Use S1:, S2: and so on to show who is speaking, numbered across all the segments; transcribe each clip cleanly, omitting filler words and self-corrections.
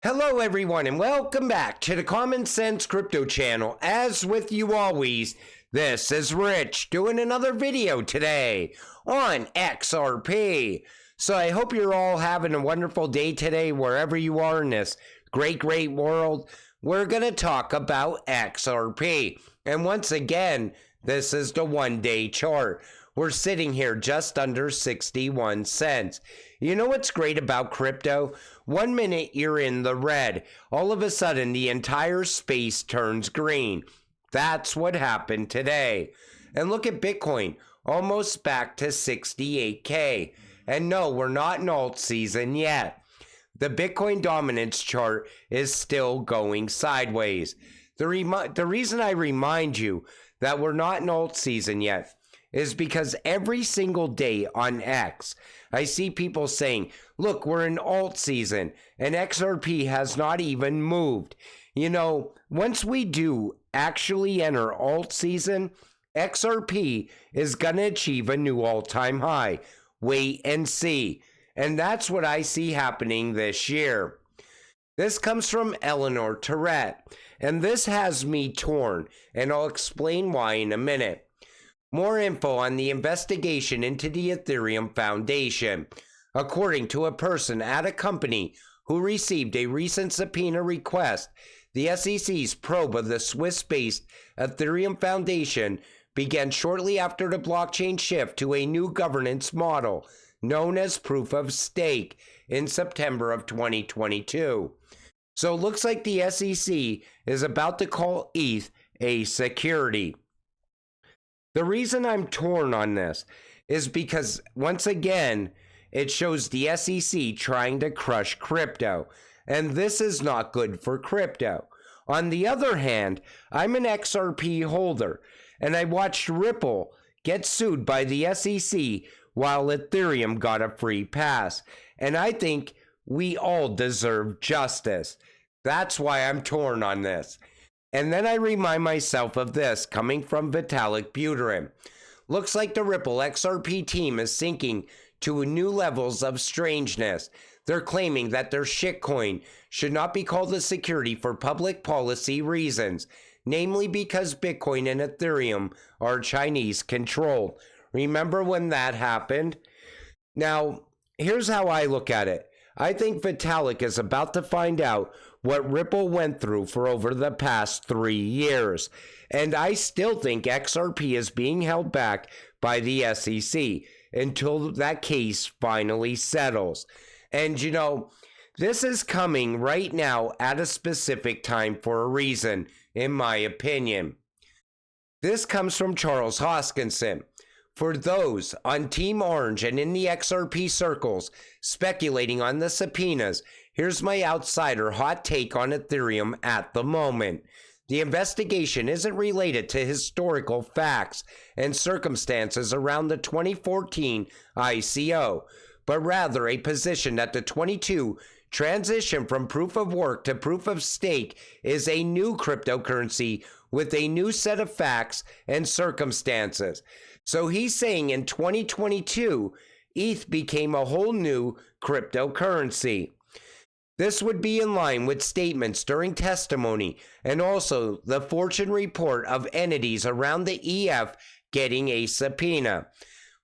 S1: Hello everyone and welcome back to the Common Sense Crypto channel. As with you always, this is Rich doing another video today on XRP. So I hope you're all having a wonderful day today wherever you are in this great world. We're going to talk about XRP. And once again, this is the one-day chart. We're sitting here just under 61 cents. You know what's great about crypto? 1 minute you're in the red. All of a sudden, the entire space turns green. That's what happened today. And look at Bitcoin, almost back to 68K. And no, we're not in alt season yet. The Bitcoin dominance chart is still going sideways. The reason I remind you that we're not in alt season yet is because every single day on X, I see people saying, look, we're in alt season, and XRP has not even moved. You know, once we do actually enter alt season, XRP is going to achieve a new all-time high. Wait and see. And that's what I see happening this year. This comes from Eleanor Tourette, and this has me torn, and I'll explain why in a minute. More info on the investigation into the Ethereum Foundation. According to a person at a company who received a recent subpoena request, the SEC's probe of the Swiss-based Ethereum Foundation began shortly after the blockchain shift to a new governance model known as proof of stake in September of 2022. So it looks like the SEC is about to call ETH a security. The reason I'm torn on this is because, once again, it shows the SEC trying to crush crypto, and this is not good for crypto. On the other hand, I'm an XRP holder, and I watched Ripple get sued by the SEC while Ethereum got a free pass, and I think we all deserve justice. That's why I'm torn on this. And then I remind myself of this coming from Vitalik Buterin. Looks like the Ripple XRP team is sinking to new levels of strangeness. They're claiming that their shitcoin should not be called a security for public policy reasons, namely because Bitcoin and Ethereum are Chinese controlled. Remember when that happened? Now, here's how I look at it. I think Vitalik is about to find out what Ripple went through for over the past 3 years. And I still think XRP is being held back by the SEC until that case finally settles. And you know, this is coming right now at a specific time for a reason, in my opinion. This comes from Charles Hoskinson. For those on Team Orange and in the XRP circles speculating on the subpoenas, here's my outsider hot take on Ethereum at the moment. The investigation isn't related to historical facts and circumstances around the 2014 ICO, but rather a position that the 22 transition from proof of work to proof of stake is a new cryptocurrency with a new set of facts and circumstances. So he's saying in 2022, ETH became a whole new cryptocurrency. This would be in line with statements during testimony and also the Fortune report of entities around the EF getting a subpoena.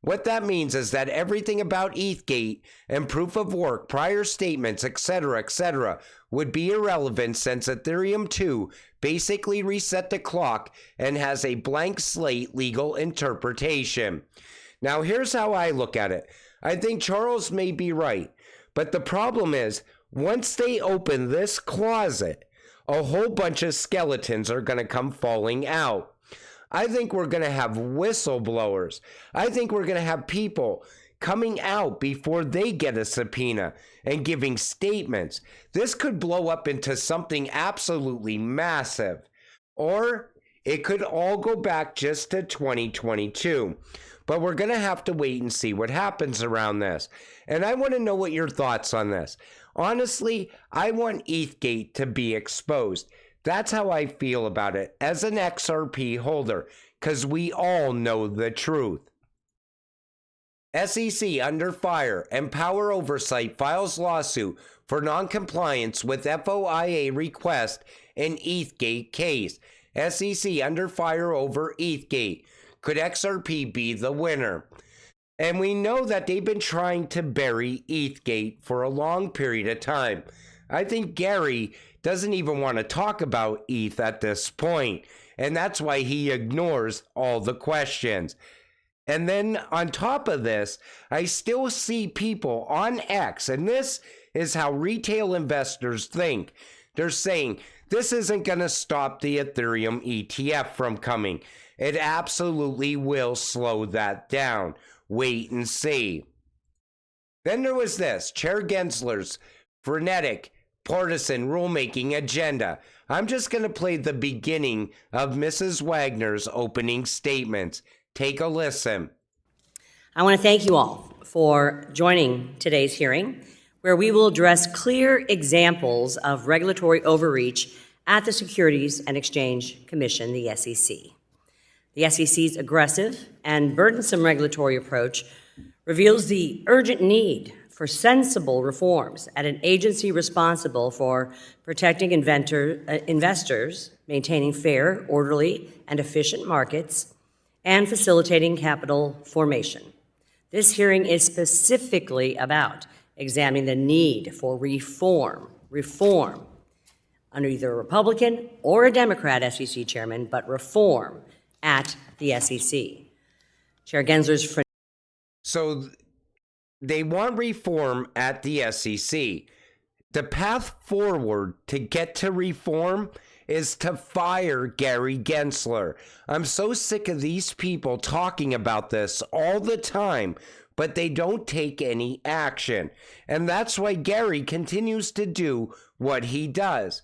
S1: What that means is that everything about Ethgate and proof of work, prior statements, etc., would be irrelevant since Ethereum 2 basically reset the clock and has a blank slate legal interpretation. Now, here's how I look at it. I think Charles may be right, but the problem is, once they open this closet, a whole bunch of skeletons are going to come falling out. I think we're going to have whistleblowers. I think we're going to have people coming out before they get a subpoena and giving statements. This could blow up into something absolutely massive. Or it could all go back just to 2022. But we're going to have to wait and see what happens around this. And I want to know what your thoughts on this. Honestly, I want Ethgate to be exposed. That's how I feel about it as an XRP holder, because we all know the truth. SEC under fire and Power Oversight files lawsuit for noncompliance with FOIA request in Ethgate case. SEC under fire over Ethgate. Could XRP be the winner? And we know that they've been trying to bury Ethgate for a long period of time. I think Gary doesn't even want to talk about ETH at this point, and that's why he ignores all the questions. And then on top of this, I still see people on X, and this is how retail investors think. They're saying this isn't going to stop the Ethereum ETF from coming. It absolutely will slow that down. Wait and see. Then there was this, Chair Gensler's frenetic, partisan rulemaking agenda. I'm just going to play the beginning of Mrs. Wagner's opening statements. Take a listen.
S2: I want to thank you all for joining today's hearing, where we will address clear examples of regulatory overreach at the Securities and Exchange Commission, the SEC. The SEC's aggressive and burdensome regulatory approach reveals the urgent need for sensible reforms at an agency responsible for protecting investors, maintaining fair, orderly, and efficient markets, and facilitating capital formation. This hearing is specifically about examining the need for reform under either a Republican or a Democrat SEC chairman, but reform at the SEC. Chair Gensler's...
S1: So they want reform at the SEC. The path forward to get to reform is to fire Gary Gensler. I'm so sick of these people talking about this all the time, but they don't take any action. And that's why Gary continues to do what he does.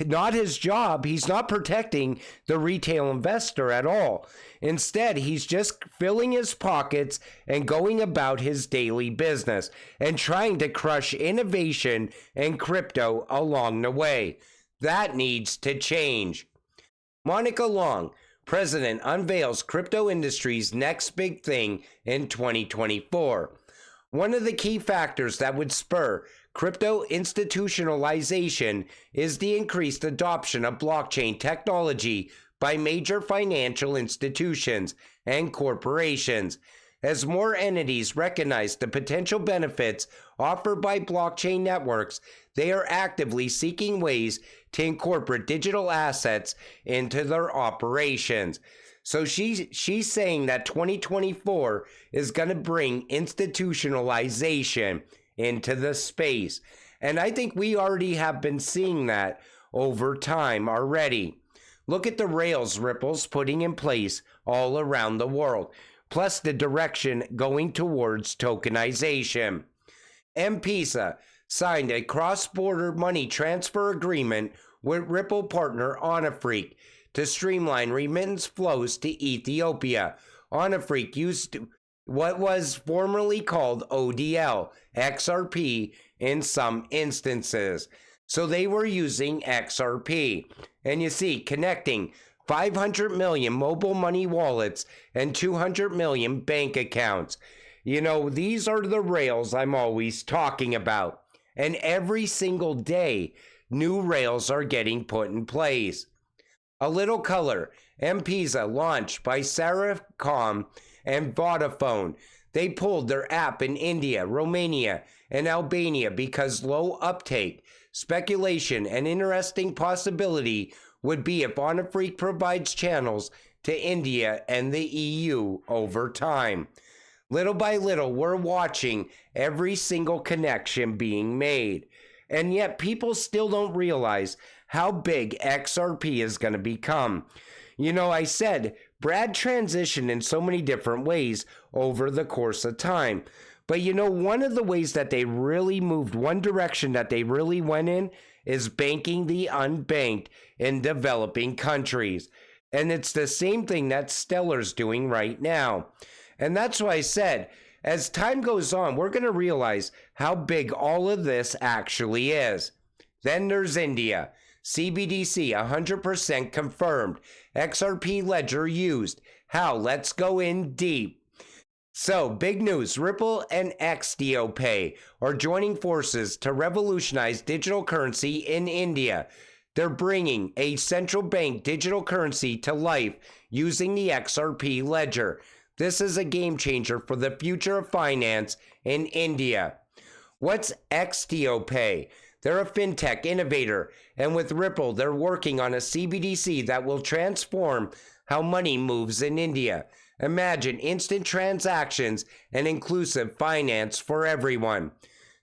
S1: Not his job. He's not protecting the retail investor at all. Instead, he's just filling his pockets and going about his daily business and trying to crush innovation and crypto along the way. That needs to change. Monica Long, president, unveils crypto industry's next big thing in 2024. One of the key factors that would spur crypto institutionalization is the increased adoption of blockchain technology by major financial institutions and corporations. As more entities recognize the potential benefits offered by blockchain networks, they are actively seeking ways to incorporate digital assets into their operations. So she's saying that 2024 is going to bring institutionalization into the space. And I think we already have been seeing that over time already. Look at the rails Ripple's putting in place all around the world, plus the direction going towards tokenization. M-Pesa signed a cross-border money transfer agreement with Ripple partner Onafreak to streamline remittance flows to Ethiopia. Onafreak used what was formerly called ODL, XRP, in some instances. So they were using XRP. And you see, connecting 500 million mobile money wallets and 200 million bank accounts. You know, these are the rails I'm always talking about. And every single day, new rails are getting put in place. A little color, M-Pesa, launched by Safaricom and Vodafone. They pulled their app in India, Romania, and Albania because low uptake. Speculation and interesting possibility would be if Onafreak provides channels to India and the EU over time. Little by little, we're watching every single connection being made. And yet people still don't realize how big XRP is going to become. You know, I said Brad transitioned in so many different ways over the course of time. But you know, one of the ways that they really moved, one direction that they really went in, is banking the unbanked in developing countries. And it's the same thing that Stellar's doing right now. And that's why I said, as time goes on, we're going to realize how big all of this actually is. Then there's India. CBDC 100% confirmed. XRP ledger used. How? Let's go in deep. So, big news, Ripple and Pay are joining forces to revolutionize digital currency in India. They're bringing a central bank digital currency to life using the XRP ledger. This is a game changer for the future of finance in India. What's Pay? They're a fintech innovator, and with Ripple, they're working on a CBDC that will transform how money moves in India. Imagine instant transactions and inclusive finance for everyone.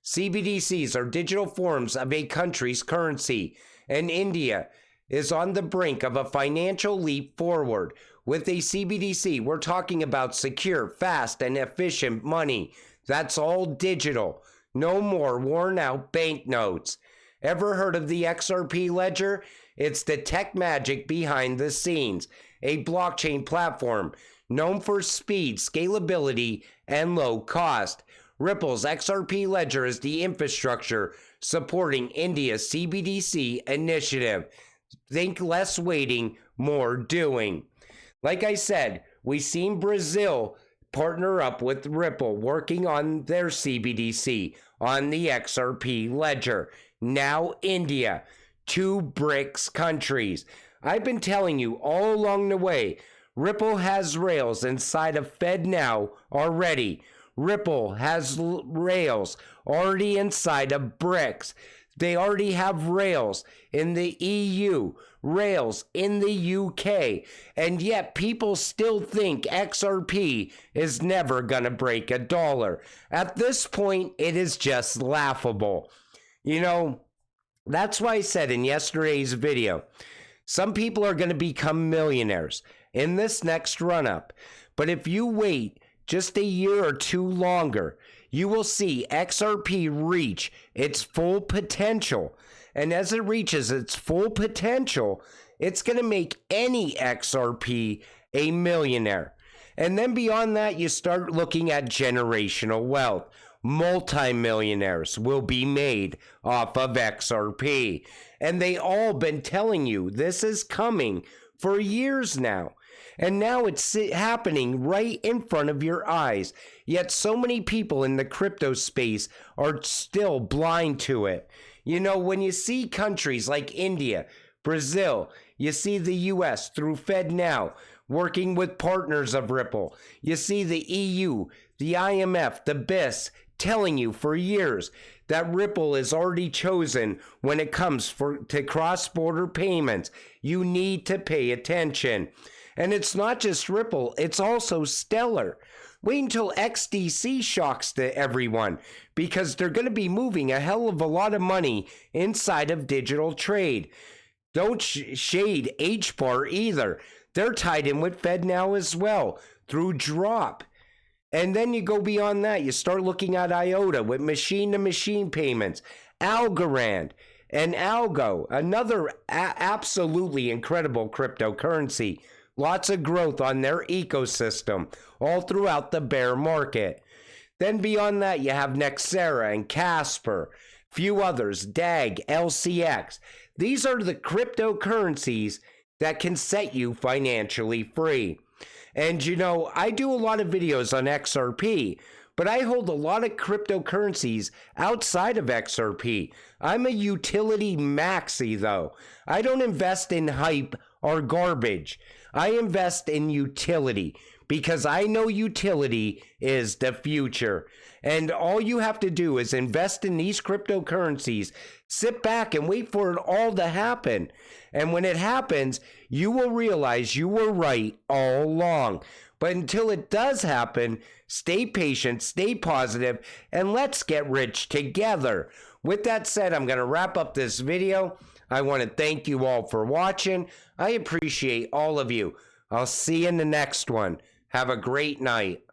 S1: CBDCs are digital forms of a country's currency, and India is on the brink of a financial leap forward. With a CBDC, we're talking about secure, fast, and efficient money. That's all digital. No more worn out banknotes. Ever heard of the XRP ledger? It's the tech magic behind the scenes, a blockchain platform known for speed, scalability, and low cost. Ripple's XRP ledger is the infrastructure supporting India's CBDC initiative. Think less waiting, more doing. Like I said, we've seen Brazil partner up with Ripple working on their CBDC on the XRP ledger. Now India, 2 BRICS countries. I've been telling you all along the way, Ripple has rails inside of FedNow already. Ripple has rails already inside of BRICS. They already have rails in the EU, rails in the UK, and yet people still think XRP is never going to break $1. At this point, it is just laughable. You know, that's why I said in yesterday's video, some people are going to become millionaires in this next run-up. But if you wait just a year or two longer, you will see XRP reach its full potential. And as it reaches its full potential, it's going to make any XRP a millionaire. And then beyond that, you start looking at generational wealth. Multi-millionaires will be made off of XRP. And they all been telling you this is coming for years now. And now it's happening right in front of your eyes. Yet so many people in the crypto space are still blind to it. You know, when you see countries like India, Brazil, you see the US through FedNow working with partners of Ripple. You see the EU, the IMF, the BIS telling you for years that Ripple is already chosen when it comes to cross-border payments. You need to pay attention. And it's not just Ripple, it's also Stellar. Wait until XDC shocks to everyone, because they're going to be moving a hell of a lot of money inside of digital trade. Don't shade HBAR either. They're tied in with FedNow as well through Drop. And then you go beyond that. You start looking at IOTA with machine-to-machine payments, Algorand, and Algo, another absolutely incredible cryptocurrency. Lots of growth on their ecosystem all throughout the bear market. Then beyond that, you have Nexera and Casper, few others, DAG, LCX. These are the cryptocurrencies that can set you financially free. And you know, I do a lot of videos on XRP, but I hold a lot of cryptocurrencies outside of XRP. I'm a utility maxi though. I don't invest in hype or garbage. I invest in utility because I know utility is the future. And all you have to do is invest in these cryptocurrencies, sit back and wait for it all to happen. And when it happens, you will realize you were right all along. But until it does happen, stay patient, stay positive, and let's get rich together. With that said, I'm going to wrap up this video. I want to thank you all for watching. I appreciate all of you. I'll see you in the next one. Have a great night.